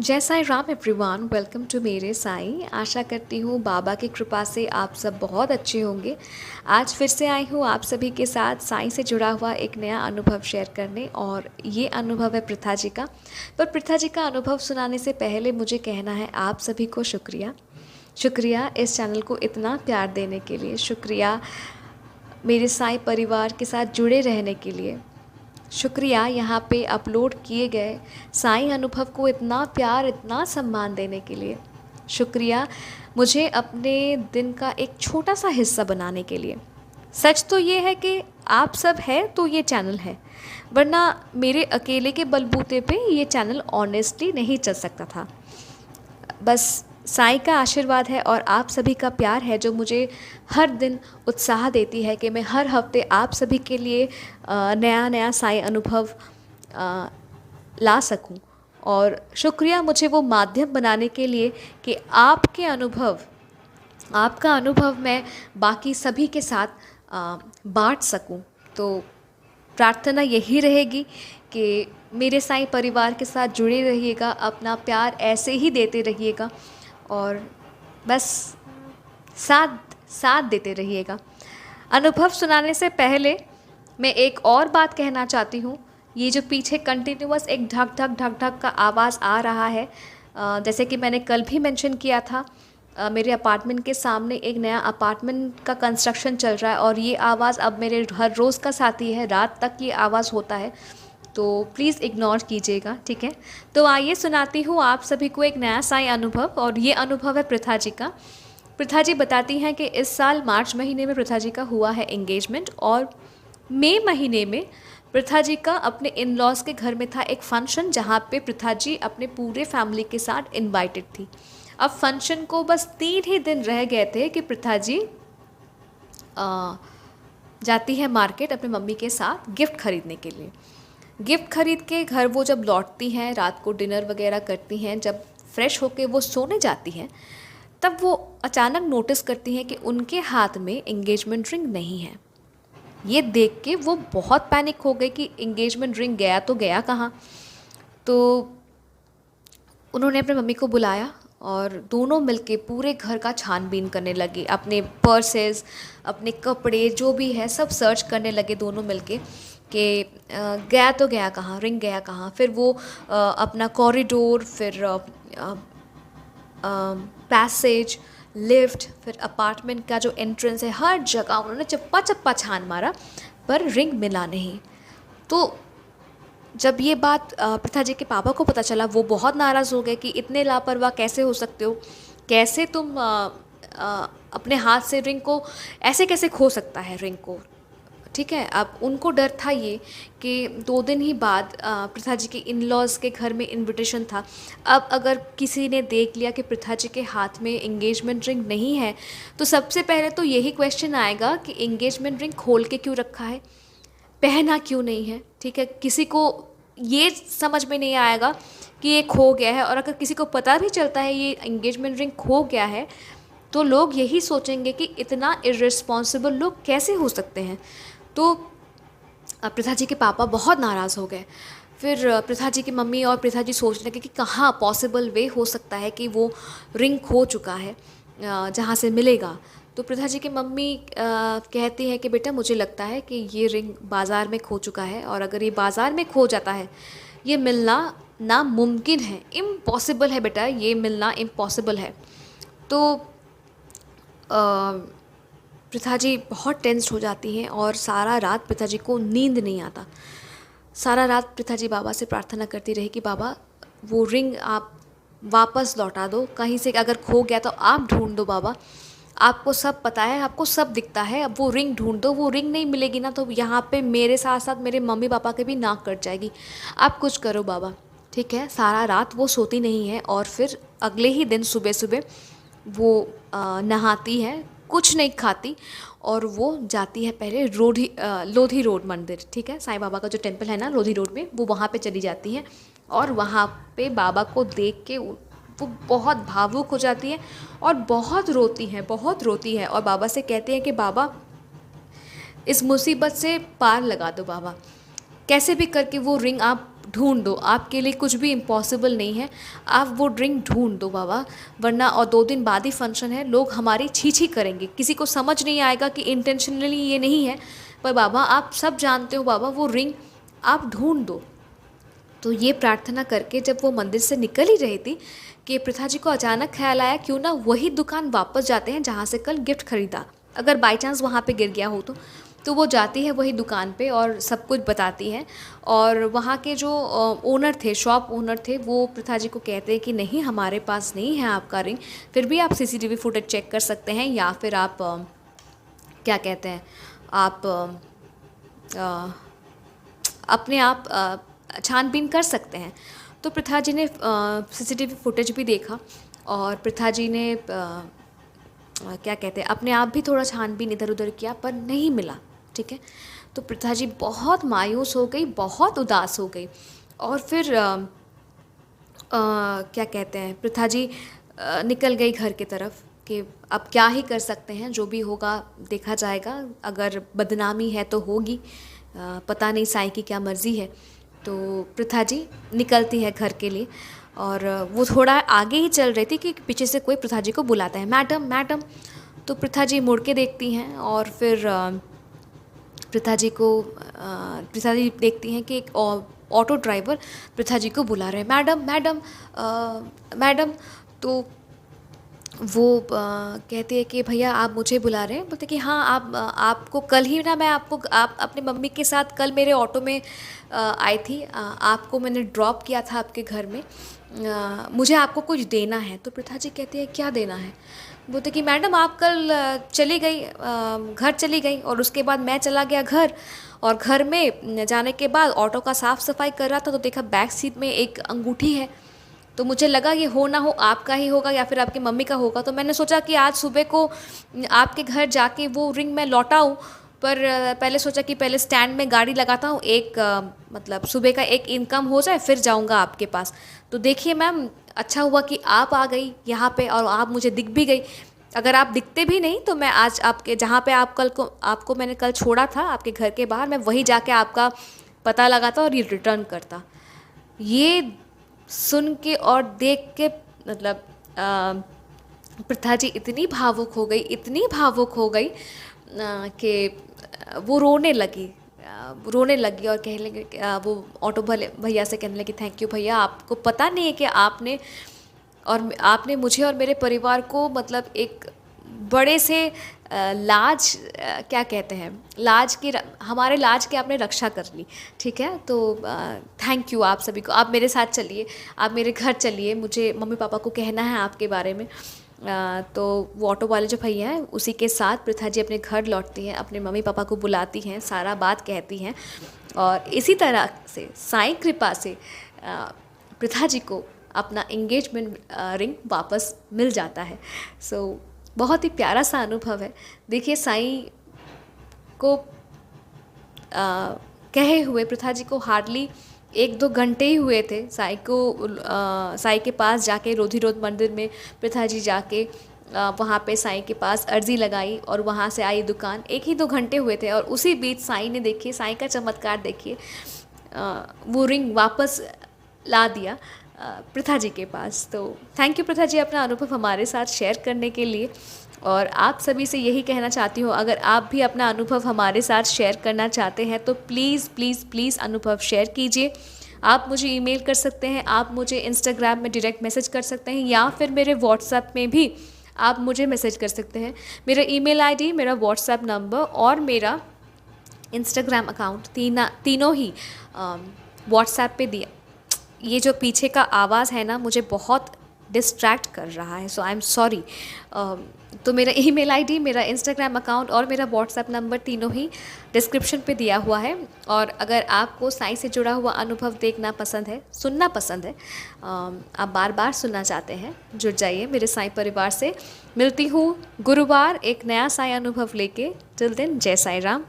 जय Sai Ram everyone, welcome to मेरे साईं। आशा करती हूँ बाबा की कृपा से आप सब बहुत अच्छे होंगे। आज फिर से आई हूँ आप सभी के साथ साईं से जुड़ा हुआ एक नया अनुभव शेयर करने, और ये अनुभव है प्रथा जी का। पर प्रथा जी का अनुभव सुनाने से पहले मुझे कहना है आप सभी को शुक्रिया। शुक्रिया इस चैनल को इतना प्यार देने के लिए, शुक्रिया मेरे साईं परिवार के साथ जुड़े रहने के लिए, शुक्रिया यहाँ पे अपलोड किए गए साईं अनुभव को इतना प्यार, इतना सम्मान देने के लिए, शुक्रिया मुझे अपने दिन का एक छोटा सा हिस्सा बनाने के लिए। सच तो ये है कि आप सब है तो ये चैनल है, वरना मेरे अकेले के बलबूते पे ये चैनल ऑनेस्टली नहीं चल सकता था। बस साईं का आशीर्वाद है और आप सभी का प्यार है जो मुझे हर दिन उत्साह देती है कि मैं हर हफ्ते आप सभी के लिए नया नया साईं अनुभव ला सकूं। और शुक्रिया मुझे वो माध्यम बनाने के लिए कि आपका अनुभव मैं बाकी सभी के साथ बांट सकूं। तो प्रार्थना यही रहेगी कि मेरे साईं परिवार के साथ जुड़े रहिएगा, अपना प्यार ऐसे ही देते रहिएगा और बस साथ साथ देते रहिएगा। अनुभव सुनाने से पहले मैं एक और बात कहना चाहती हूँ। ये जो पीछे कंटिन्यूअस एक ढक ढक ढक ढक का आवाज़ आ रहा है, जैसे कि मैंने कल भी मेंशन किया था, मेरे अपार्टमेंट के सामने एक नया अपार्टमेंट का कंस्ट्रक्शन चल रहा है और ये आवाज़ अब मेरे हर रोज़ का साथी है, रात तक ये आवाज़ होता है, तो प्लीज़ इग्नोर कीजिएगा, ठीक है। तो आइए सुनाती हूँ आप सभी को एक नया साईं अनुभव, और ये अनुभव है प्रथा जी का। प्रथा जी बताती हैं कि इस साल मार्च महीने में प्रथा जी का हुआ है एंगेजमेंट, और मई महीने में प्रथा जी का अपने इन लॉज के घर में था एक फंक्शन, जहाँ पे प्रथा जी अपने पूरे फैमिली के साथ इनवाइटेड थी। अब फंक्शन को बस 3 ही दिन रह गए थे कि प्रथा जी जाती है मार्केट अपने मम्मी के साथ गिफ्ट खरीदने के लिए। गिफ्ट खरीद के घर वो जब लौटती हैं, रात को डिनर वगैरह करती हैं, जब फ्रेश होके वो सोने जाती हैं, तब वो अचानक नोटिस करती हैं कि उनके हाथ में एंगेजमेंट रिंग नहीं है। ये देख के वो बहुत पैनिक हो गई कि एंगेजमेंट रिंग गया तो गया कहाँ। तो उन्होंने अपने मम्मी को बुलाया और दोनों मिलके पूरे घर का छानबीन करने लगे, अपने पर्सेस, अपने कपड़े जो भी है सब सर्च करने लगे दोनों मिलके कि गया तो गया कहाँ, रिंग गया कहाँ। फिर वो अपना कॉरिडोर, फिर पैसेज, लिफ्ट, फिर अपार्टमेंट का जो एंट्रेंस है, हर जगह उन्होंने चप्पा चप्पा छान मारा, पर रिंग मिला नहीं। तो जब ये बात प्रथा जी के पापा को पता चला, वो बहुत नाराज़ हो गए कि इतने लापरवाह कैसे हो सकते हो, कैसे तुम अपने हाथ से रिंग को ऐसे कैसे खो सकता है रिंग को, ठीक है। अब उनको डर था ये कि 2 दिन ही बाद प्रथा जी के इन लॉज़ के घर में इनविटेशन था। अब अगर किसी ने देख लिया कि प्रथा जी के हाथ में एंगेजमेंट रिंग नहीं है, तो सबसे पहले तो यही क्वेश्चन आएगा कि एंगेजमेंट रिंग खोल के क्यों रखा है, पहना क्यों नहीं है, ठीक है। किसी को ये समझ में नहीं आएगा कि ये खो गया है, और अगर किसी को पता भी चलता है ये एंगेजमेंट रिंग खो गया है, तो लोग यही सोचेंगे कि इतना इर्रेस्पॉन्सिबल लोग कैसे हो सकते हैं। तो प्रथा जी के पापा बहुत नाराज़ हो गए। फिर प्रथा जी की मम्मी और प्रथा जी सोचने लगे कि कहाँ पॉसिबल वे हो सकता है कि वो रिंग खो चुका है जहाँ से मिलेगा। तो प्रथा जी की मम्मी कहती है कि बेटा मुझे लगता है कि ये रिंग बाज़ार में खो चुका है, और अगर ये बाज़ार में खो जाता है, ये मिलना नामुमकिन है, इम्पॉसिबल है बेटा, ये मिलना इम्पॉसिबल है। तो प्रथा जी बहुत टेंस्ड हो जाती हैं और सारा रात प्रथा जी को नींद नहीं आता। सारा रात प्रथा जी बाबा से प्रार्थना करती रही कि बाबा वो रिंग आप वापस लौटा दो, कहीं से अगर खो गया तो आप ढूंढ दो बाबा, आपको सब पता है, आपको सब दिखता है, अब वो रिंग ढूंढ दो। वो रिंग नहीं मिलेगी ना तो यहाँ पे मेरे साथ साथ मेरे मम्मी पापा के भी नाक कट जाएगी, आप कुछ करो बाबा, ठीक है। सारा रात वो सोती नहीं है, और फिर अगले ही दिन सुबह सुबह वो नहाती है, कुछ नहीं खाती, और वो जाती है पहले लोधी रोड मंदिर, ठीक है, साईं बाबा का जो टेंपल है ना लोधी रोड में, वो वहाँ पे चली जाती हैं। और वहाँ पे बाबा को देख के वो बहुत भावुक हो जाती है और बहुत रोती है, और बाबा से कहती हैं कि बाबा इस मुसीबत से पार लगा दो बाबा, कैसे भी करके वो रिंग आप ढूंढ दो, आपके लिए कुछ भी इम्पॉसिबल नहीं है, आप वो रिंग ढूंढ दो बाबा, वरना और 2 दिन बाद ही फंक्शन है, लोग हमारी छी छी करेंगे, किसी को समझ नहीं आएगा कि इंटेंशनली ये नहीं है, पर बाबा आप सब जानते हो बाबा, वो रिंग आप ढूंढ दो। तो ये प्रार्थना करके जब वो मंदिर से निकल ही रही थी कि प्रथा जी को अचानक ख्याल आया क्यों ना वही दुकान वापस जाते हैं जहाँ से कल गिफ्ट खरीदा, अगर बाई चांस वहाँ पे गिर गया हो तो वो जाती है वही दुकान पे और सब कुछ बताती है। और वहाँ के जो ओनर थे, शॉप ओनर थे, वो प्रथा जी को कहते हैं कि नहीं हमारे पास नहीं है आपका रिंग, फिर भी आप सीसीटीवी फुटेज चेक कर सकते हैं या फिर आप क्या कहते हैं, आप अपने आप छानबीन कर सकते हैं। तो प्रथा जी ने सीसीटीवी फुटेज भी देखा और प्रथा जी ने क्या कहते हैं अपने आप भी थोड़ा छानबीन इधर उधर किया, पर नहीं मिला। ठीक है, तो प्रथा जी बहुत मायूस हो गई, बहुत उदास हो गई। और फिर क्या कहते हैं प्रथा जी निकल गई घर की तरफ कि अब क्या ही कर सकते हैं, जो भी होगा देखा जाएगा, अगर बदनामी है तो होगी, पता नहीं साईं की क्या मर्ज़ी है। तो प्रथा जी निकलती है घर के लिए और वो थोड़ा आगे ही चल रही थी कि पीछे से कोई प्रथा जी को बुलाता है, मैडम मैडम। तो प्रथा जी मुड़ के देखती हैं और फिर प्रथा जी देखती हैं कि एक ऑटो ड्राइवर प्रथा जी को बुला रहे हैं, मैडम मैडम मैडम। तो वो कहती है कि भैया आप मुझे बुला रहे हैं, बोलते कि हाँ आपको कल ही ना, मैं आपको आप अपनी मम्मी के साथ कल मेरे ऑटो में आई थी, आपको मैंने ड्रॉप किया था आपके घर में, मुझे आपको कुछ देना है। तो प्रथा जी कहती है क्या देना है, बोलते कि मैडम आप कल चली गई, घर चली गई और उसके बाद मैं चला गया घर, और घर में जाने के बाद ऑटो का साफ़ सफाई कर रहा था तो देखा बैक सीट में एक अंगूठी है, तो मुझे लगा ये हो ना हो आपका ही होगा या फिर आपकी मम्मी का होगा, तो मैंने सोचा कि आज सुबह को आपके घर जाके वो रिंग मैं लौटाऊँ, पर पहले सोचा कि पहले स्टैंड में गाड़ी लगाता हूँ, एक मतलब सुबह का एक इनकम हो जाए फिर जाऊँगा आपके पास। तो देखिए मैम, अच्छा हुआ कि आप आ गई यहाँ पे और आप मुझे दिख भी गई, अगर आप दिखते भी नहीं तो मैं आज आपके जहाँ पे आपको मैंने कल छोड़ा था आपके घर के बाहर, मैं वहीं जाके आपका पता लगाता और ये रिटर्न करता। ये सुन के और देख के मतलब प्रथा जी इतनी भावुक हो गई, इतनी भावुक हो गई कि वो रोने लगी और कहने लगी, वो ऑटो भैया से कहने लगी, थैंक यू भैया, आपको पता नहीं है कि आपने मुझे और मेरे परिवार को मतलब एक बड़े से लाज क्या कहते हैं, हमारे लाज की आपने रक्षा कर ली। ठीक है, तो थैंक यू आप सभी को, आप मेरे साथ चलिए, आप मेरे घर चलिए, मुझे मम्मी पापा को कहना है आपके बारे में। तो वो ऑटो वाले जो भैया हैं उसी के साथ प्रथा जी अपने घर लौटती हैं, अपने मम्मी पापा को बुलाती हैं, सारा बात कहती हैं, और इसी तरह से साईं कृपा से प्रथा जी को अपना एंगेजमेंट रिंग वापस मिल जाता है। सो बहुत ही प्यारा सा अनुभव है। देखिए साईं को कहे हुए प्रथा जी को हार्डली 1-2 घंटे ही हुए थे साईं के पास जाके, रोधी-रोध मंदिर में प्रथा जी जाके वहाँ पे साईं के पास अर्जी लगाई और वहाँ से आई दुकान, 1 ही 2 घंटे हुए थे और उसी बीच साईं ने, देखिए साईं का चमत्कार देखिए, वो रिंग वापस ला दिया प्रथा जी के पास। तो थैंक यू प्रथा जी अपना अनुभव हमारे साथ शेयर करने के लिए, और आप सभी से यही कहना चाहती हूँ, अगर आप भी अपना अनुभव हमारे साथ शेयर करना चाहते हैं तो प्लीज़ प्लीज़ प्लीज़ अनुभव शेयर कीजिए। आप मुझे ईमेल कर सकते हैं, आप मुझे इंस्टाग्राम में डायरेक्ट मैसेज कर सकते हैं, या फिर मेरे व्हाट्सएप में भी आप मुझे मैसेज कर सकते हैं। मेरा ईमेल आईडी, मेरा व्हाट्सएप नंबर और मेरा इंस्टाग्राम अकाउंट तीनों ही व्हाट्सएप पे दिया। ये जो पीछे का आवाज़ है ना, मुझे बहुत डिस्ट्रैक्ट कर रहा है, सो आई एम सॉरी। तो मेरा ईमेल आईडी, मेरा इंस्टाग्राम अकाउंट और मेरा व्हाट्सएप नंबर तीनों ही डिस्क्रिप्शन पे दिया हुआ है। और अगर आपको साईं से जुड़ा हुआ अनुभव देखना पसंद है, सुनना पसंद है, आप बार बार सुनना चाहते हैं, जुड़ जाइए मेरे साईं परिवार से। मिलती हूँ गुरुवार एक नया साईं अनुभव लेके। टिल देन, जय साईं राम।